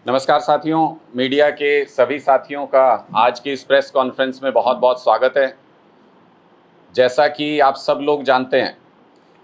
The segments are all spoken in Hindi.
नमस्कार साथियों, मीडिया के सभी साथियों का आज की इस प्रेस कॉन्फ्रेंस में बहुत बहुत स्वागत है। जैसा कि आप सब लोग जानते हैं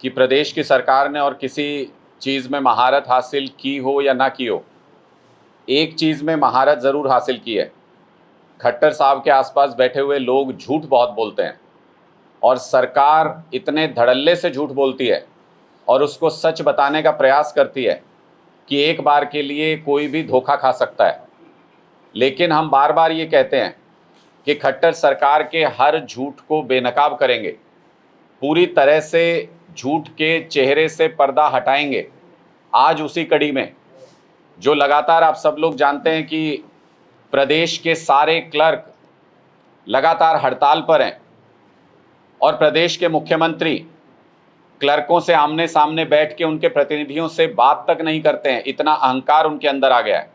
कि प्रदेश की सरकार ने और किसी चीज़ में महारत हासिल की हो या ना की हो, एक चीज़ में महारत ज़रूर हासिल की है। खट्टर साहब के आसपास बैठे हुए लोग झूठ बहुत बोलते हैं और सरकार इतने धड़ल्ले से झूठ बोलती है और उसको सच बताने का प्रयास करती है कि एक बार के लिए कोई भी धोखा खा सकता है। लेकिन हम बार बार ये कहते हैं कि खट्टर सरकार के हर झूठ को बेनकाब करेंगे, पूरी तरह से झूठ के चेहरे से पर्दा हटाएंगे। आज उसी कड़ी में जो लगातार आप सब लोग जानते हैं कि प्रदेश के सारे क्लर्क लगातार हड़ताल पर हैं और प्रदेश के मुख्यमंत्री क्लर्कों से आमने सामने बैठ के उनके प्रतिनिधियों से बात तक नहीं करते हैं, इतना अहंकार उनके अंदर आ गया है।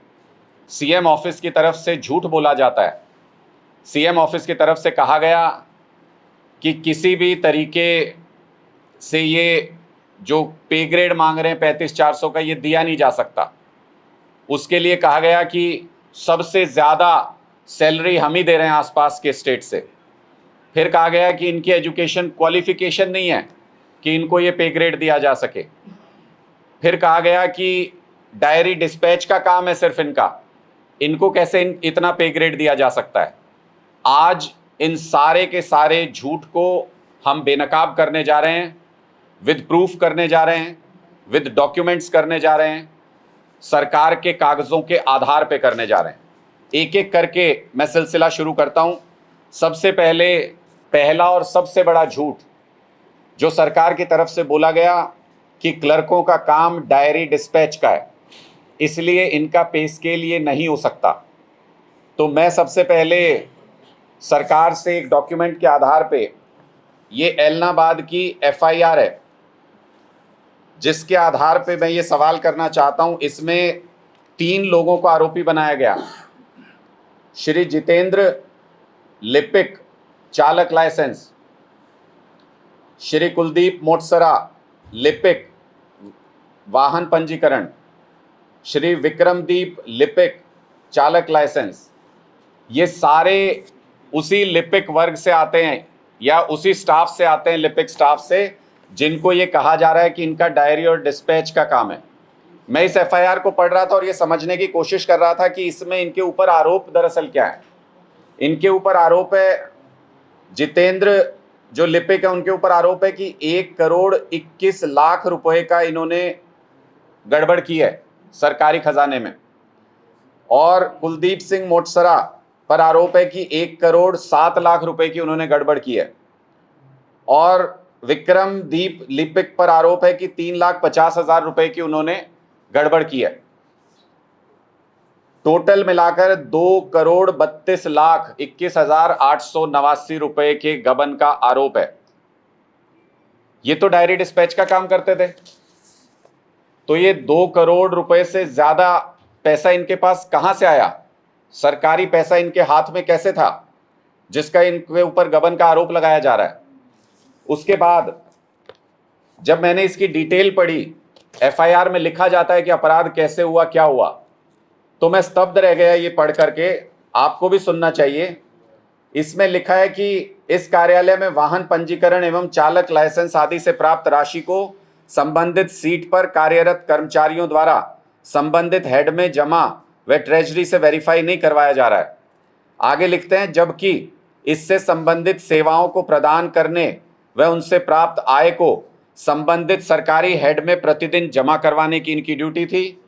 सीएम ऑफिस की तरफ से झूठ बोला जाता है। सीएम ऑफिस की तरफ से कहा गया कि किसी भी तरीके से ये जो पे ग्रेड मांग रहे हैं 35,400 का, ये दिया नहीं जा सकता। उसके लिए कहा गया कि सबसे ज़्यादा सैलरी हम ही दे रहे हैं आसपास के स्टेट से। फिर कहा गया कि इनकी एजुकेशन क्वालिफिकेशन नहीं है कि इनको ये पे ग्रेड दिया जा सके। फिर कहा गया कि डायरी डिस्पैच का काम है सिर्फ इनको कैसे इतना पे ग्रेड दिया जा सकता है। आज इन सारे के सारे झूठ को हम बेनकाब करने जा रहे हैं, विद प्रूफ करने जा रहे हैं, विद डॉक्यूमेंट्स करने जा रहे हैं, सरकार के कागज़ों के आधार पे करने जा रहे हैं। एक एक करके मैं सिलसिला शुरू करता हूं। सबसे पहले पहला और सबसे बड़ा झूठ जो सरकार की तरफ से बोला गया कि क्लर्कों का काम डायरी डिस्पैच का है, इसलिए इनका पे स्केल ये नहीं हो सकता। तो मैं सबसे पहले सरकार से एक डॉक्यूमेंट के आधार पे, ये एलनाबाद की एफआईआर है जिसके आधार पे मैं ये सवाल करना चाहता हूं। इसमें 3 लोगों को आरोपी बनाया गया। श्री जितेंद्र लिपिक, चालक लाइसेंस, श्री कुलदीप मोटसरा लिपिक, वाहन पंजीकरण, श्री विक्रमदीप लिपिक, चालक लाइसेंस। ये सारे उसी लिपिक वर्ग से आते हैं या उसी स्टाफ से आते हैं, लिपिक स्टाफ से, जिनको ये कहा जा रहा है कि इनका डायरी और डिस्पैच का काम है। मैं इस एफआईआर को पढ़ रहा था और ये समझने की कोशिश कर रहा था कि इसमें इनके ऊपर आरोप दरअसल क्या है। इनके ऊपर आरोप है, जितेंद्र जो लिपिक है उनके ऊपर आरोप है कि 1,21,00,000 रुपए का इन्होंने गड़बड़ की है सरकारी खजाने में। और कुलदीप सिंह मोटसरा पर आरोप है कि 1,07,00,000 रुपए की उन्होंने गड़बड़ की है। और विक्रमदीप लिपिक पर आरोप है कि 3,50,000 रुपए की उन्होंने गड़बड़ की है। टोटल मिलाकर 2,32,21,889 रुपए के गबन का आरोप है। ये तो डायरी डिस्पैच का काम करते थे, तो ये 2 करोड़ रुपए से ज्यादा पैसा इनके पास कहां से आया? सरकारी पैसा इनके हाथ में कैसे था जिसका इनके ऊपर गबन का आरोप लगाया जा रहा है? उसके बाद जब मैंने इसकी डिटेल पढ़ी, एफआईआर में लिखा जाता है कि अपराध कैसे हुआ, क्या हुआ, तो मैं स्तब्ध रह गया ये पढ़ करके। आपको भी सुनना चाहिए। इसमें लिखा है कि इस कार्यालय में वाहन पंजीकरण एवं चालक लाइसेंस आदि से प्राप्त राशि को संबंधित सीट पर कार्यरत कर्मचारियों द्वारा संबंधित हेड में जमा व ट्रेजरी से वेरीफाई नहीं करवाया जा रहा है। आगे लिखते हैं, जबकि इससे संबंधित सेवाओं को प्रदान करने व उनसे प्राप्त आय को संबंधित सरकारी हेड में प्रतिदिन जमा करवाने की इनकी ड्यूटी थी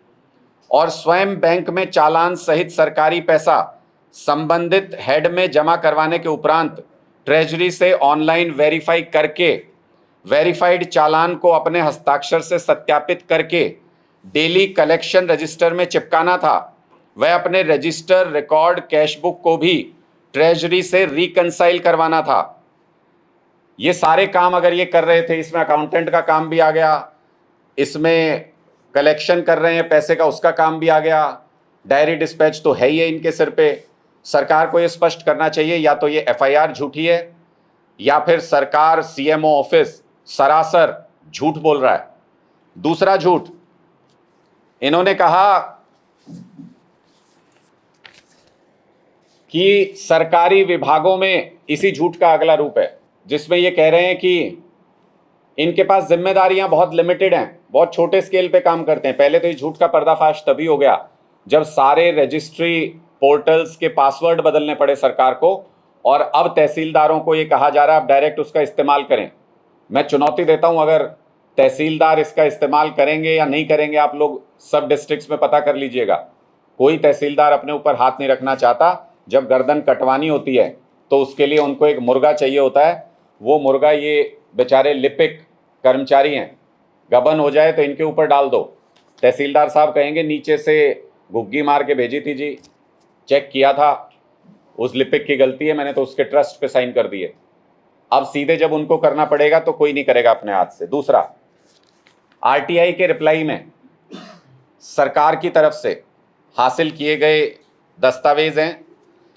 और स्वयं बैंक में चालान सहित सरकारी पैसा संबंधित हेड में जमा करवाने के उपरांत ट्रेजरी से ऑनलाइन वेरीफाई करके वेरीफाइड चालान को अपने हस्ताक्षर से सत्यापित करके डेली कलेक्शन रजिस्टर में चिपकाना था। वह अपने रजिस्टर, रिकॉर्ड, कैशबुक को भी ट्रेजरी से रिकंसाइल करवाना था। ये सारे काम अगर ये कर रहे थे, इसमें अकाउंटेंट का काम भी आ गया, इसमें कलेक्शन कर रहे हैं पैसे का, उसका काम भी आ गया, डायरी डिस्पैच तो है ही है इनके सिर पे। सरकार को ये स्पष्ट करना चाहिए, या तो ये एफआईआर झूठी है या फिर सरकार, सीएमओ ऑफिस सरासर झूठ बोल रहा है। दूसरा झूठ, इन्होंने कहा कि सरकारी विभागों में इसी झूठ का अगला रूप है, जिसमें ये कह रहे हैं कि इनके पास जिम्मेदारियां बहुत लिमिटेड हैं, बहुत छोटे स्केल पे काम करते हैं। पहले तो इस झूठ का पर्दाफाश तभी हो गया जब सारे रजिस्ट्री पोर्टल्स के पासवर्ड बदलने पड़े सरकार को, और अब तहसीलदारों को ये कहा जा रहा है आप डायरेक्ट उसका इस्तेमाल करें। मैं चुनौती देता हूं, अगर तहसीलदार इसका इस्तेमाल करेंगे या नहीं करेंगे, आप लोग सब डिस्ट्रिक्ट्स में पता कर लीजिएगा। कोई तहसीलदार अपने ऊपर हाथ नहीं रखना चाहता। जब गर्दन कटवानी होती है तो उसके लिए उनको एक मुर्गा चाहिए होता है। वो मुर्गा ये बेचारे लिपिक कर्मचारी हैं, गबन हो जाए तो इनके ऊपर डाल दो। तहसीलदार साहब कहेंगे नीचे से घुग्गी मार के भेजी थी जी, चेक किया था, उस लिपिक की गलती है, मैंने तो उसके ट्रस्ट पे साइन कर दिए। अब सीधे जब उनको करना पड़ेगा तो कोई नहीं करेगा अपने हाथ से। दूसरा, आरटीआई के रिप्लाई में सरकार की तरफ से हासिल किए गए दस्तावेज हैं,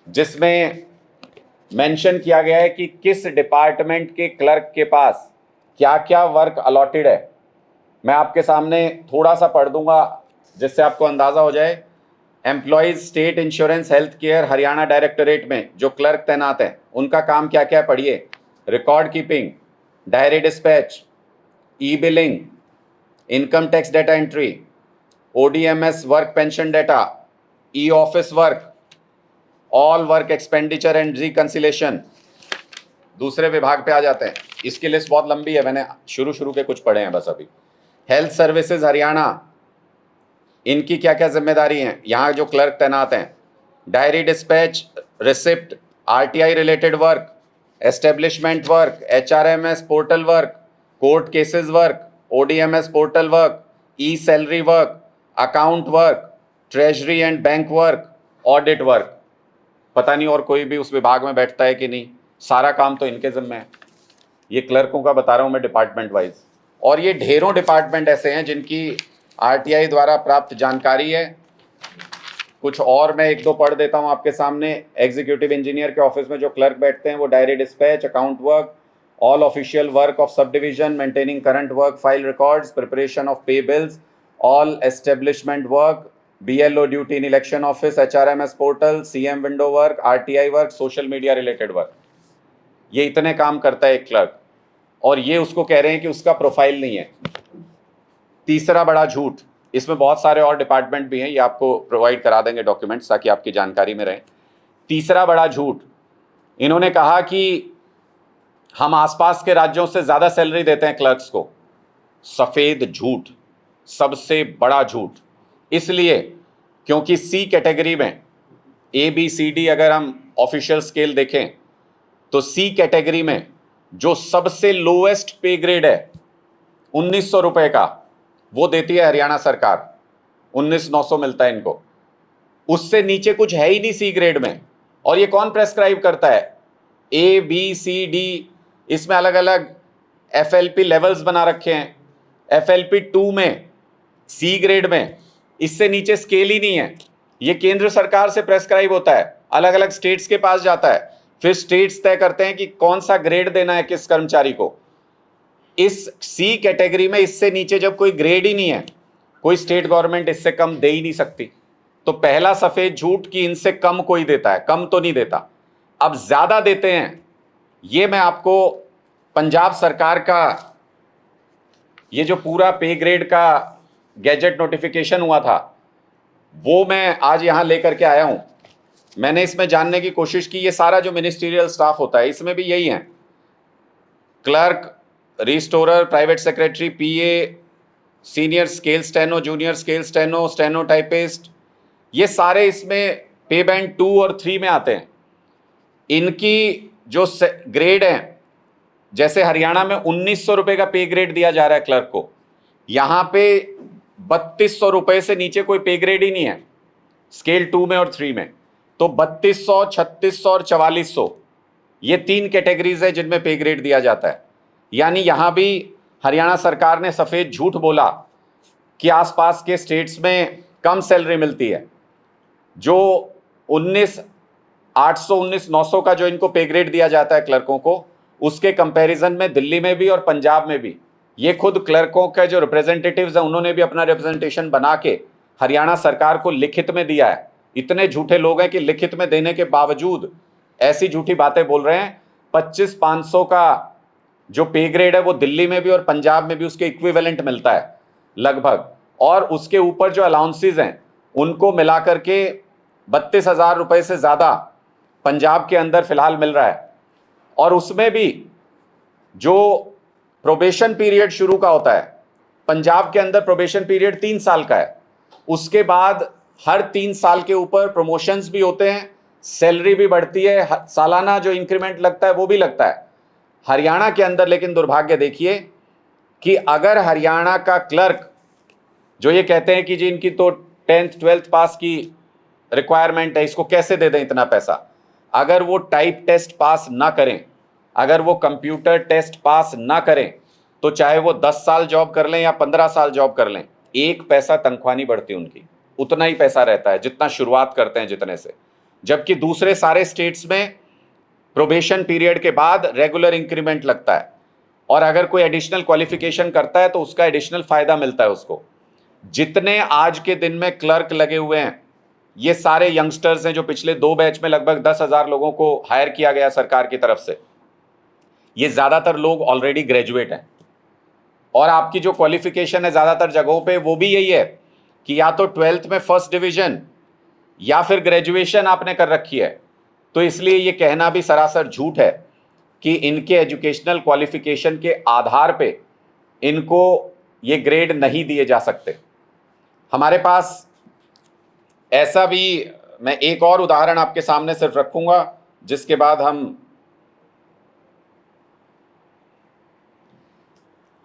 जिसमें मेंशन किया गया है कि किस डिपार्टमेंट के क्लर्क के पास क्या क्या वर्क अलॉटेड है। मैं आपके सामने थोड़ा सा पढ़ दूंगा जिससे आपको अंदाजा हो जाए। Employees state insurance health care Haryana directorate में जो क्लर्क तैनात हैं उनका काम क्या क्या है पढ़िए। Record keeping, diary dispatch, e billing, income tax data entry, ODMS work pension data, e office work, all work expenditure and reconciliation. दूसरे विभाग पे आ जाते हैं, इसकी लिस्ट बहुत लंबी है, मैंने शुरू के कुछ पढ़े हैं बस अभी। हेल्थ सर्विसेज हरियाणा, इनकी क्या क्या जिम्मेदारी हैं, यहाँ जो क्लर्क तैनात हैं। Diary dispatch, receipt, RTI related work, establishment work, HRMS portal work, court cases work, ODMS portal work, e salary work, account work, treasury and bank work, audit work. पता नहीं और कोई भी उस विभाग में बैठता है कि नहीं, सारा काम तो इनके जिम्मे है। ये क्लर्कों का बता रहा हूं मैं डिपार्टमेंट वाइज, और ये ढेरों डिपार्टमेंट ऐसे हैं जिनकी आरटीआई द्वारा प्राप्त जानकारी है। कुछ और मैं एक दो पढ़ देता हूं आपके सामने। एग्जीक्यूटिव इंजीनियर के ऑफिस में जो क्लर्क बैठते हैं वो diary dispatch, account work, all official work of sub division, maintaining current work file records, preparation of पे bills, all establishment work, BLO duty इन election office, HRMS portal, CM window work, RTI work, social media related work. ये इतने काम करता है एक क्लर्क, और ये उसको कह रहे हैं कि उसका प्रोफाइल नहीं है। तीसरा बड़ा झूठ, इसमें बहुत सारे और डिपार्टमेंट भी हैं, ये आपको प्रोवाइड करा देंगे डॉक्यूमेंट्स ताकि आपकी जानकारी में रहें। तीसरा बड़ा झूठ, इन्होंने कहा कि हम आसपास के राज्यों से ज्यादा सैलरी देते हैं क्लर्क्स को। सफेद झूठ, सबसे बड़ा झूठ। इसलिए क्योंकि सी कैटेगरी में ABCD अगर हम ऑफिशियल स्केल देखें तो सी कैटेगरी में जो सबसे लोएस्ट पे ग्रेड है 1900 रुपए का, वो देती है हरियाणा सरकार। 19,900 मिलता है इनको, उससे नीचे कुछ है ही नहीं सी ग्रेड में। और ये कौन प्रेस्क्राइब करता है? ABCD, इसमें अलग अलग FLP लेवल्स बना रखे हैं। FLP 2 में, सी ग्रेड में, इससे नीचे स्केल ही नहीं है। ये केंद्र सरकार से प्रेस्क्राइब होता है, अलग अलग स्टेट्स के पास जाता है, फिर स्टेट्स तय करते हैं कि कौन सा ग्रेड देना है किस कर्मचारी को। इस सी कैटेगरी में इससे नीचे जब कोई ग्रेड ही नहीं है, कोई स्टेट गवर्नमेंट इससे कम दे ही नहीं सकती। तो पहला सफेद झूठ कि इनसे कम कोई देता है, कम तो नहीं देता। अब ज्यादा देते हैं, ये मैं आपको पंजाब सरकार का ये जो पूरा पे ग्रेड का गैजेट नोटिफिकेशन हुआ था वो मैं आज यहां लेकर के आया हूं। मैंने इसमें जानने की कोशिश की, ये सारा जो मिनिस्ट्रियल स्टाफ होता है इसमें भी यही है। Clerk, restorer, private secretary, PA, senior scale steno, junior scale steno, steno typist, ये सारे इसमें पे बैंड 2 और 3 में आते हैं। इनकी जो ग्रेड है, जैसे हरियाणा में 1900 रुपए का पे ग्रेड दिया जा रहा है क्लर्क को, यहां पे 3200 रुपए से नीचे कोई पे ग्रेड ही नहीं है स्केल 2 में और 3 में। तो 3200, 3600 और 4400, ये 3 कैटेगरीज है जिनमें पे ग्रेड दिया जाता है। यानी यहां भी हरियाणा सरकार ने सफेद झूठ बोला कि आसपास के स्टेट्स में कम सैलरी मिलती है। जो 19,800, 19,900 का जो इनको पे ग्रेड दिया जाता है क्लर्कों को, उसके कंपैरिजन में दिल्ली में भी और पंजाब में भी, ये खुद क्लर्कों के जो रिप्रेजेंटेटिव्स हैं उन्होंने भी अपना रिप्रेजेंटेशन बना के हरियाणा सरकार को लिखित में दिया है इतने झूठे लोग हैं कि लिखित में देने के बावजूद ऐसी झूठी बातें बोल रहे हैं। 25,500 का जो पे ग्रेड है वो दिल्ली में भी और पंजाब में भी उसके इक्विवेलेंट मिलता है लगभग, और उसके ऊपर जो अलाउंसेस हैं उनको मिलाकर के 32,000 रुपए से ज़्यादा पंजाब के अंदर फिलहाल मिल रहा है। और उसमें भी जो प्रोबेशन पीरियड शुरू का होता है, पंजाब के अंदर प्रोबेशन पीरियड 3 साल का है, उसके बाद हर 3 साल के ऊपर प्रमोशंस भी होते हैं, सैलरी भी बढ़ती है, सालाना जो इंक्रीमेंट लगता है वो भी लगता है। हरियाणा के अंदर लेकिन दुर्भाग्य देखिए कि अगर हरियाणा का क्लर्क, जो ये कहते हैं कि जी इनकी तो 10th 12th पास की रिक्वायरमेंट है, इसको कैसे दे दें इतना पैसा, अगर वो टाइप टेस्ट पास ना करें, अगर वो कंप्यूटर टेस्ट पास ना करें, तो चाहे वो 10 साल जॉब कर लें या 15 साल जॉब कर लें, 1 पैसा तनख्वाह नहीं बढ़ती उनकी, उतना ही पैसा रहता है जितना शुरुआत करते हैं जितने से। जबकि दूसरे सारे स्टेट्स में प्रोबेशन पीरियड के बाद रेगुलर इंक्रीमेंट लगता है, और अगर कोई एडिशनल क्वालिफिकेशन करता है तो उसका एडिशनल फायदा मिलता है उसको। जितने आज के दिन में क्लर्क लगे हुए हैं, ये सारे यंगस्टर्स हैं जो पिछले 2 बैच में लगभग 10,000 लोगों को हायर किया गया सरकार की तरफ से। ये ज़्यादातर लोग ऑलरेडी ग्रेजुएट हैं, और आपकी जो क्वालिफिकेशन है ज़्यादातर जगहों पे वो भी यही है कि या तो 12th में फर्स्ट डिवीजन या फिर ग्रेजुएशन आपने कर रखी है। तो इसलिए ये कहना भी सरासर झूठ है कि इनके एजुकेशनल क्वालिफिकेशन के आधार पे इनको ये ग्रेड नहीं दिए जा सकते। हमारे पास ऐसा भी, मैं एक और उदाहरण आपके सामने सिर्फ रखूंगा जिसके बाद हम,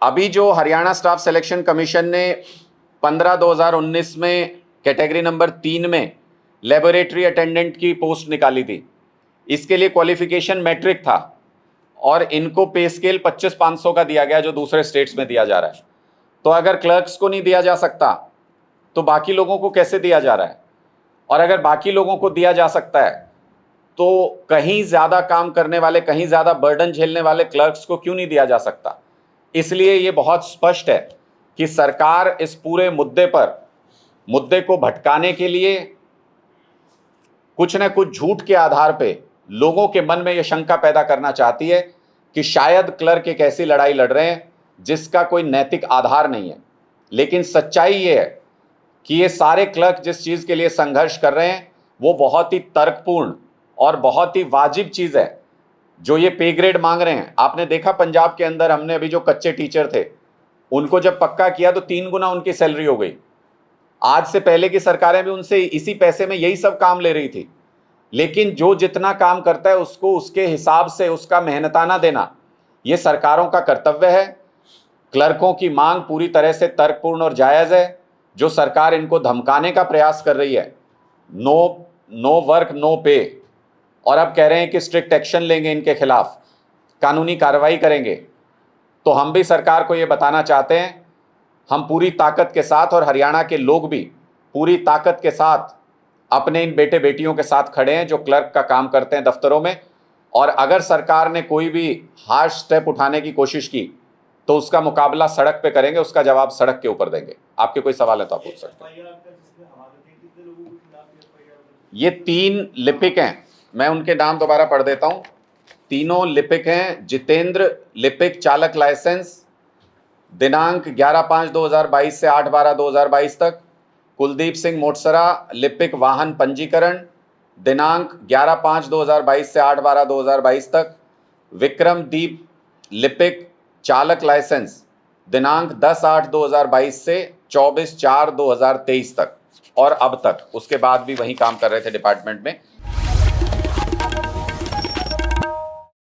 अभी जो हरियाणा स्टाफ सिलेक्शन कमीशन ने 15/2019 में कैटेगरी नंबर 3 में लेबोरेटरी अटेंडेंट की पोस्ट निकाली थी, इसके लिए क्वालिफिकेशन मैट्रिक था, और इनको पे स्केल 25,500 का दिया गया जो दूसरे स्टेट्स में दिया जा रहा है। तो अगर क्लर्क्स को नहीं दिया जा सकता तो बाकी लोगों को कैसे दिया जा रहा है? और अगर बाकी लोगों को दिया जा सकता है तो कहीं ज़्यादा काम करने वाले, कहीं ज़्यादा बर्डन झेलने वाले क्लर्क्स को क्यों नहीं दिया जा सकता? इसलिए ये बहुत स्पष्ट है कि सरकार इस पूरे मुद्दे को भटकाने के लिए कुछ न कुछ झूठ के आधार पे लोगों के मन में यह शंका पैदा करना चाहती है कि शायद क्लर्क एक ऐसी लड़ाई लड़ रहे हैं जिसका कोई नैतिक आधार नहीं है। लेकिन सच्चाई ये है कि ये सारे क्लर्क जिस चीज़ के लिए संघर्ष कर रहे हैं वो बहुत ही तर्कपूर्ण और बहुत ही वाजिब चीज़ है जो ये पे ग्रेड मांग रहे हैं। आपने देखा पंजाब के अंदर, हमने अभी जो कच्चे टीचर थे उनको जब पक्का किया तो 3 गुना उनकी सैलरी हो गई। आज से पहले की सरकारें भी उनसे इसी पैसे में यही सब काम ले रही थी। लेकिन जो जितना काम करता है उसको उसके हिसाब से उसका मेहनताना देना ये सरकारों का कर्तव्य है। क्लर्कों की मांग पूरी तरह से तर्कपूर्ण और जायज़ है। जो सरकार इनको धमकाने का प्रयास कर रही है, नो वर्क नो पे, और अब कह रहे हैं कि स्ट्रिक्ट एक्शन लेंगे इनके खिलाफ, कानूनी कार्रवाई करेंगे, तो हम भी सरकार को ये बताना चाहते हैं, हम पूरी ताकत के साथ और हरियाणा के लोग भी पूरी ताकत के साथ अपने इन बेटे बेटियों के साथ खड़े हैं जो क्लर्क का काम करते हैं दफ्तरों में। और अगर सरकार ने कोई भी हार्श स्टेप उठाने की कोशिश की तो उसका मुकाबला सड़क पे करेंगे, उसका जवाब सड़क के ऊपर देंगे। आपके कोई सवाल है तो आप पूछ सकते हैं। ये 3 लिपिक हैं, मैं उनके नाम दोबारा पढ़ देता हूं। तीनों लिपिक हैं। जितेंद्र लिपिक चालक लाइसेंस, दिनांक 11/5/2022 से 8/12/2022 तक। कुलदीप सिंह मोटसरा लिपिक वाहन पंजीकरण, दिनांक 11/5/2022 से 8/12/2022 तक। विक्रमदीप लिपिक चालक लाइसेंस, दिनांक 10/8/2022 से 24/4/2023 तक, और अब तक उसके बाद भी वहीं काम कर रहे थे डिपार्टमेंट में।